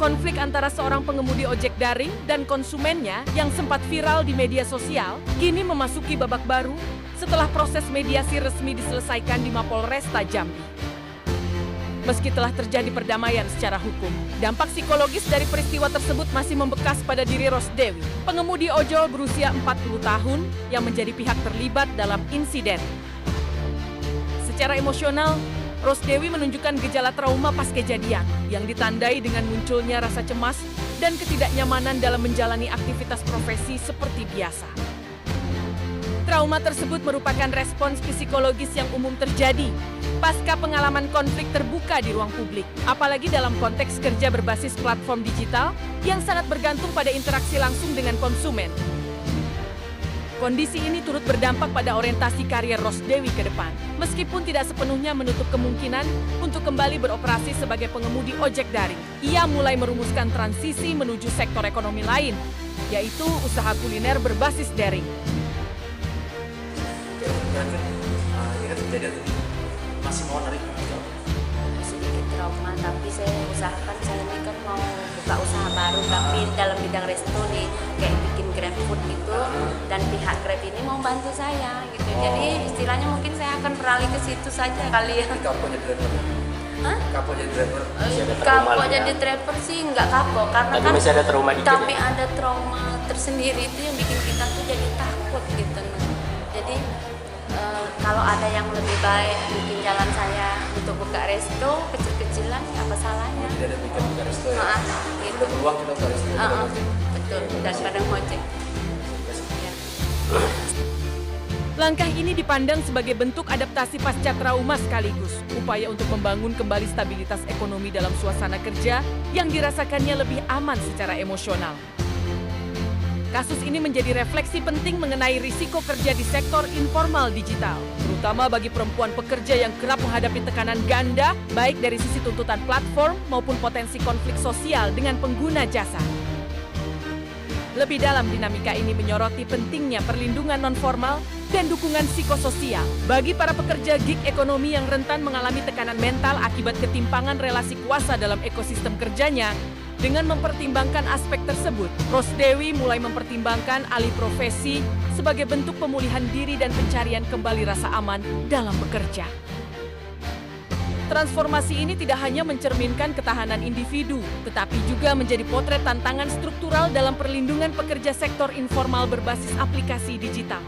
Konflik antara seorang pengemudi ojek daring dan konsumennya yang sempat viral di media sosial, kini memasuki babak baru setelah proses mediasi resmi diselesaikan di Mapolresta Jambi. Meski telah terjadi perdamaian secara hukum, dampak psikologis dari peristiwa tersebut masih membekas pada diri Rosdewi, pengemudi ojol berusia 40 tahun yang menjadi pihak terlibat dalam insiden. Secara emosional, Rosdewi menunjukkan gejala trauma pas kejadian yang ditandai dengan munculnya rasa cemas dan ketidaknyamanan dalam menjalani aktivitas profesi seperti biasa. Trauma tersebut merupakan respons psikologis yang umum terjadi pasca pengalaman konflik terbuka di ruang publik, apalagi dalam konteks kerja berbasis platform digital yang sangat bergantung pada interaksi langsung dengan konsumen. Kondisi ini turut berdampak pada orientasi karier Rosdewi ke depan, meskipun tidak sepenuhnya menutup kemungkinan untuk kembali beroperasi sebagai pengemudi ojek daring. Ia mulai merumuskan transisi menuju sektor ekonomi lain, yaitu usaha kuliner berbasis daring. Ini kan kejadian masih mau narik sedikit trauma, tapi saya usahakan, saya ini kan mau buka usaha baru tapi dalam bidang resto nih, kayak bikin Grab food gitu, dan pihak Grab ini mau bantu saya gitu. Jadi istilahnya mungkin saya akan beralih ke situ saja kali ya. Kapok jadi driver? Hah? Kapok jadi driver? Kapok jadi driver sih nggak kapok, karena tapi kan masih ada trauma dikit. tapi ada trauma tersendiri itu yang bikin kita tuh jadi takut gitu. Jadi kalau ada yang lebih baik bikin jalan saya untuk buka resto kecil-kecilan, apa salahnya? Tidak ada bikin buka resto ya? Gitu. Udah peluang kita buka resto. Betul, daripada ngojek. Ya. Langkah ini dipandang sebagai bentuk adaptasi pasca trauma sekaligus upaya untuk membangun kembali stabilitas ekonomi dalam suasana kerja yang dirasakannya lebih aman secara emosional. Kasus ini menjadi refleksi penting mengenai risiko kerja di sektor informal digital, terutama bagi perempuan pekerja yang kerap menghadapi tekanan ganda, baik dari sisi tuntutan platform maupun potensi konflik sosial dengan pengguna jasa. Lebih dalam, dinamika ini menyoroti pentingnya perlindungan non-formal dan dukungan psikososial bagi para pekerja gig ekonomi yang rentan mengalami tekanan mental akibat ketimpangan relasi kuasa dalam ekosistem kerjanya. Dengan mempertimbangkan aspek tersebut, Rosdewi mulai mempertimbangkan alih profesi sebagai bentuk pemulihan diri dan pencarian kembali rasa aman dalam bekerja. Transformasi ini tidak hanya mencerminkan ketahanan individu, tetapi juga menjadi potret tantangan struktural dalam perlindungan pekerja sektor informal berbasis aplikasi digital.